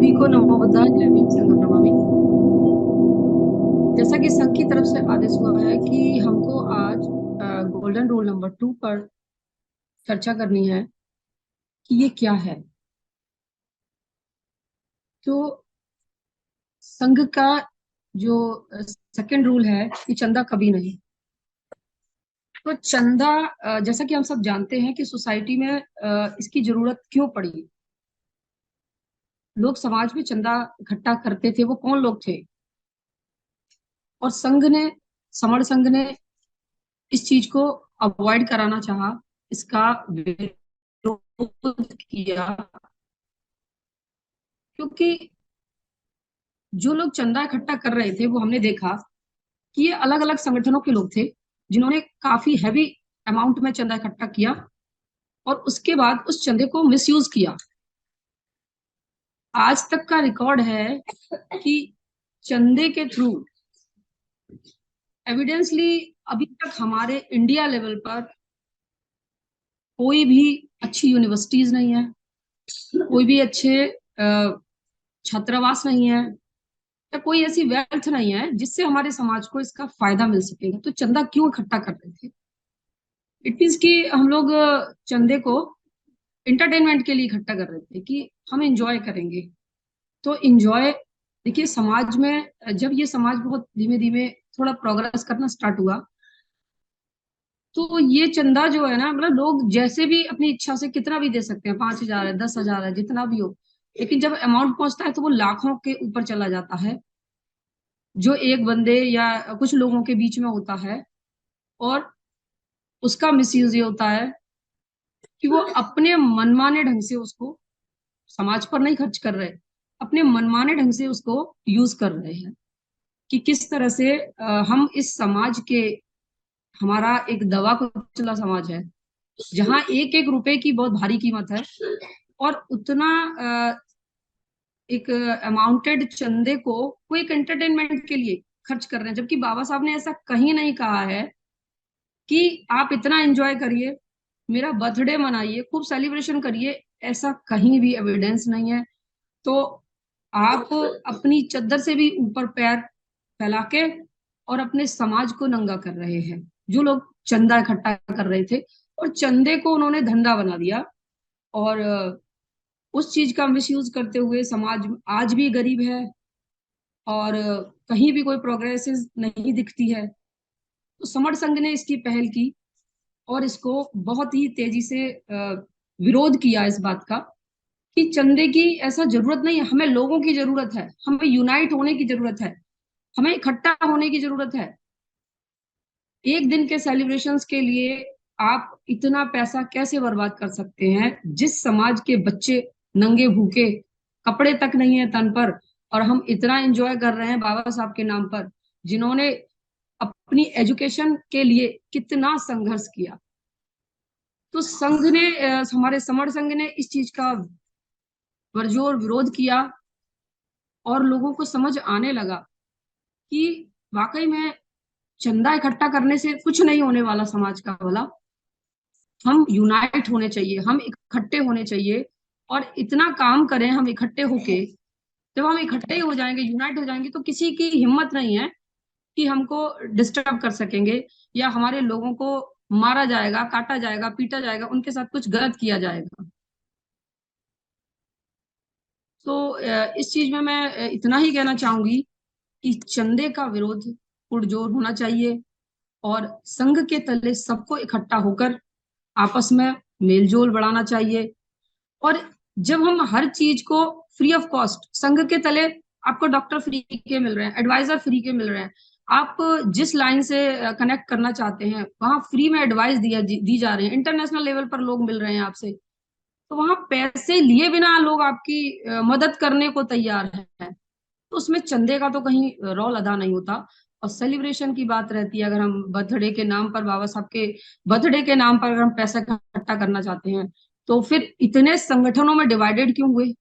सभी को नमो बुद्धाय, जय भीम, संघ नमामि। जैसा कि संघ की तरफ से आदेश हुआ है कि हमको आज गोल्डन रूल नंबर 2 पर चर्चा करनी है कि ये क्या है। तो संघ का जो सेकंड रूल है कि चंदा कभी नहीं। तो चंदा, जैसा कि हम सब जानते हैं कि सोसाइटी में इसकी जरूरत क्यों पड़ी। लोग समाज में चंदा इकट्ठा करते थे, वो कौन लोग थे। और संघ ने, समर संघ ने इस चीज को अवॉइड कराना चाहा, इसका विरोध किया। क्योंकि जो लोग चंदा इकट्ठा कर रहे थे वो हमने देखा कि ये अलग अलग संगठनों के लोग थे जिन्होंने काफी हैवी अमाउंट में चंदा इकट्ठा किया और उसके बाद उस चंदे को मिसयूज किया। आज तक का रिकॉर्ड है कि चंदे के थ्रू एविडेंसली अभी तक हमारे इंडिया लेवल पर कोई भी अच्छी यूनिवर्सिटीज नहीं है, कोई भी अच्छे छात्रावास नहीं है, या कोई ऐसी वेल्थ नहीं है जिससे हमारे समाज को इसका फायदा मिल सकेगा। तो चंदा क्यों इकट्ठा कर रहे थे? इट मीन्स कि हम लोग चंदे को इंटरटेनमेंट के लिए इकट्ठा कर रहे थे कि हम इंजॉय करेंगे। तो इंजॉय, देखिए समाज में जब ये समाज बहुत धीमे धीमे थोड़ा प्रोग्रेस करना स्टार्ट हुआ, तो ये चंदा जो है ना, मतलब लोग जैसे भी अपनी इच्छा से कितना भी दे सकते हैं, 5,000 है, 10,000 है, जितना भी हो। लेकिन जब अमाउंट पहुंचता है तो वो लाखों के ऊपर चला जाता है, जो एक बंदे या कुछ लोगों के बीच में होता है। और उसका मिसयूज ये होता है कि वो अपने मनमाने ढंग से उसको समाज पर नहीं खर्च कर रहे, अपने मनमाने ढंग से उसको यूज कर रहे हैं कि किस तरह से हम इस समाज के, हमारा एक दवा को चला समाज है जहाँ एक एक रुपए की बहुत भारी कीमत है, और उतना एक अमाउंटेड चंदे को वो एक एंटरटेनमेंट के लिए खर्च कर रहे हैं। जबकि बाबा साहब ने ऐसा कहीं नहीं कहा है कि आप इतना एंजॉय करिए, मेरा बर्थडे मनाइए, खूब सेलिब्रेशन करिए। ऐसा कहीं भी एविडेंस नहीं है। तो आप अपनी चद्दर से भी ऊपर पैर फैला के और अपने समाज को नंगा कर रहे हैं। जो लोग चंदा इकट्ठा कर रहे थे और चंदे को उन्होंने धंधा बना दिया, और उस चीज का मिसयूज करते हुए समाज आज भी गरीब है, और कहीं भी कोई प्रोग्रेस नहीं दिखती है। तो समर संघ ने इसकी पहल की और इसको बहुत ही तेजी से विरोध किया इस बात का कि चंदे की ऐसा जरूरत नहीं है, हमें लोगों की जरूरत है, हमें यूनाइट होने की जरूरत है, हमें इकट्ठा होने की जरूरत है। एक दिन के सेलिब्रेशंस के लिए आप इतना पैसा कैसे बर्बाद कर सकते हैं? जिस समाज के बच्चे नंगे भूखे, कपड़े तक नहीं है तन पर, और हम इतना एंजॉय कर रहे हैं बाबा साहब के नाम पर, जिन्होंने अपनी एजुकेशन के लिए कितना संघर्ष किया। तो संघ ने, हमारे समर संघ ने इस चीज का पुरजोर विरोध किया, और लोगों को समझ आने लगा कि वाकई में चंदा इकट्ठा करने से कुछ नहीं होने वाला समाज का भला। हम यूनाइट होने चाहिए, हम इकट्ठे होने चाहिए, और इतना काम करें हम इकट्ठे होके। जब हम इकट्ठे हो जाएंगे, यूनाइट हो जाएंगे, तो किसी की हिम्मत नहीं है कि हमको डिस्टर्ब कर सकेंगे, या हमारे लोगों को मारा जाएगा, काटा जाएगा, पीटा जाएगा, उनके साथ कुछ गलत किया जाएगा। तो इस चीज में मैं इतना ही कहना चाहूंगी कि चंदे का विरोध पुरजोर होना चाहिए, और संघ के तले सबको इकट्ठा होकर आपस में मेलजोल बढ़ाना चाहिए। और जब हम हर चीज को फ्री ऑफ कॉस्ट संघ के तले, आपको डॉक्टर फ्री के मिल रहे हैं, एडवाइजर फ्री के मिल रहे हैं, आप जिस लाइन से कनेक्ट करना चाहते हैं वहां फ्री में एडवाइस दी जा रही है, इंटरनेशनल लेवल पर लोग मिल रहे हैं आपसे। तो वहां पैसे लिए बिना लोग आपकी मदद करने को तैयार हैं। तो उसमें चंदे का तो कहीं रोल अदा नहीं होता। और सेलिब्रेशन की बात रहती है, अगर हम बर्थडे के नाम पर, बाबा साहब के बर्थडे के नाम पर अगर हम पैसा इकट्ठा करना चाहते हैं, तो फिर इतने संगठनों में डिवाइडेड क्यों हुए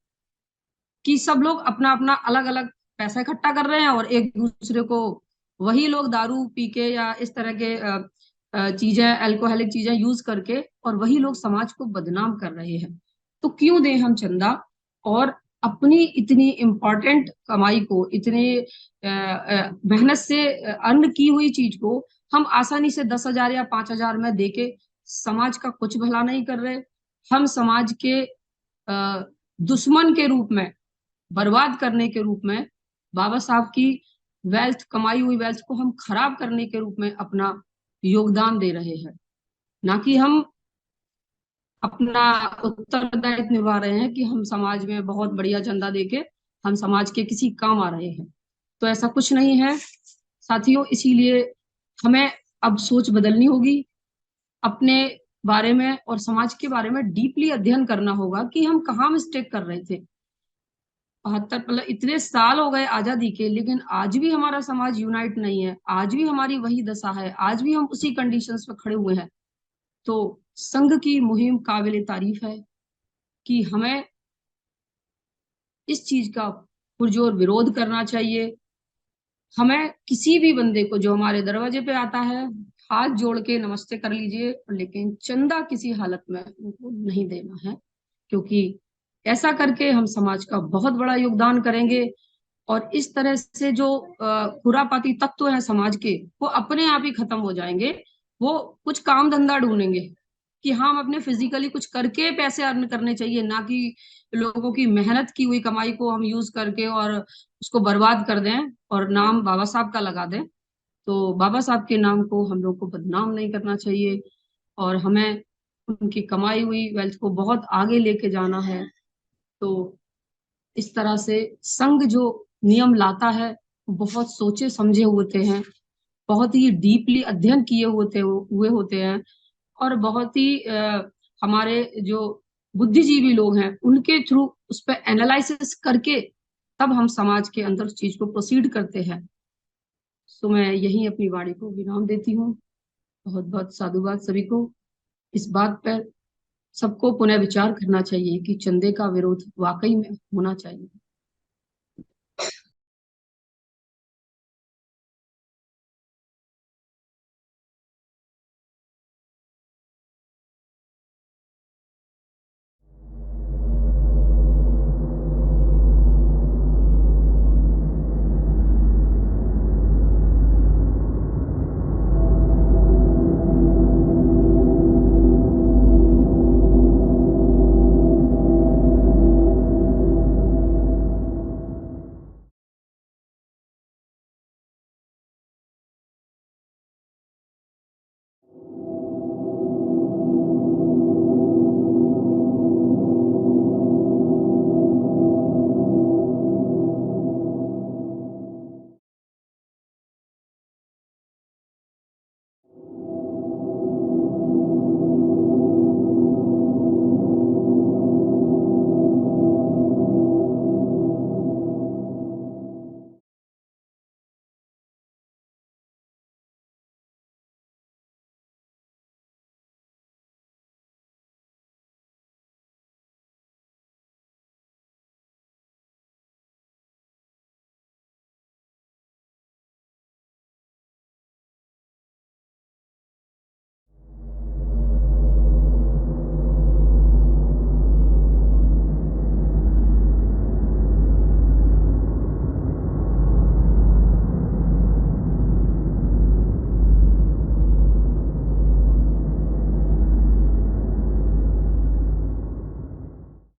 कि सब लोग अपना अपना अलग अलग पैसा इकट्ठा कर रहे हैं, और एक दूसरे को, वही लोग दारू पी के या इस तरह के चीजें, अल्कोहलिक चीजें यूज करके, और वही लोग समाज को बदनाम कर रहे हैं। तो क्यों दें हम चंदा और अपनी इतनी इम्पोर्टेंट कमाई को, इतने मेहनत से अर्न की हुई चीज को हम आसानी से 10,000 या 5,000 में देके समाज का कुछ भला नहीं कर रहे। हम समाज के दुश्मन के रूप में, बर्बाद करने के रूप में, बाबा साहब की वेल्थ, कमाई हुई वेल्थ को हम खराब करने के रूप में अपना योगदान दे रहे हैं। ना कि हम अपना उत्तरदायित्व निभा रहे हैं कि हम समाज में बहुत बढ़िया चंदा देके हम समाज के किसी काम आ रहे हैं। तो ऐसा कुछ नहीं है साथियों। इसीलिए हमें अब सोच बदलनी होगी, अपने बारे में और समाज के बारे में डीपली अध्ययन करना होगा कि हम कहाँ मिस्टेक कर रहे थे। 72 मतलब इतने साल हो गए आजादी के, लेकिन आज भी हमारा समाज यूनाइट नहीं है, आज भी हमारी वही दशा है, आज भी हम उसी कंडीशंस पे खड़े हुए हैं। तो संघ की मुहिम काबिले तारीफ है कि हमें इस चीज का पुरजोर विरोध करना चाहिए। हमें किसी भी बंदे को जो हमारे दरवाजे पे आता है, हाथ जोड़ के नमस्ते कर लीजिए, लेकिन चंदा किसी हालत में उनको नहीं देना है, क्योंकि ऐसा करके हम समाज का बहुत बड़ा योगदान करेंगे। और इस तरह से जो खुरापाती तत्व हैं समाज के, वो अपने आप ही खत्म हो जाएंगे। वो कुछ काम धंधा ढूंढेंगे कि हम अपने फिजिकली कुछ करके पैसे अर्न करने चाहिए, ना कि लोगों की मेहनत की हुई कमाई को हम यूज करके और उसको बर्बाद कर दें और नाम बाबा साहब का लगा दें। तो बाबा साहब के नाम को हम लोग को बदनाम नहीं करना चाहिए, और हमें उनकी कमाई हुई वेल्थ को बहुत आगे लेके जाना है। तो इस तरह से संघ जो नियम लाता है वो बहुत सोचे समझे होते हैं, बहुत ही डीपली अध्ययन किए हुए होते हैं, और बहुत ही हमारे जो बुद्धिजीवी लोग हैं उनके थ्रू उस पर एनालिसिस करके तब हम समाज के अंदर उस चीज को प्रोसीड करते हैं। तो मैं यही अपनी वाणी को विराम देती हूँ। बहुत बहुत साधुवाद सभी को। इस बात पर सबको पुनः विचार करना चाहिए कि चंदे का विरोध वाकई में होना चाहिए।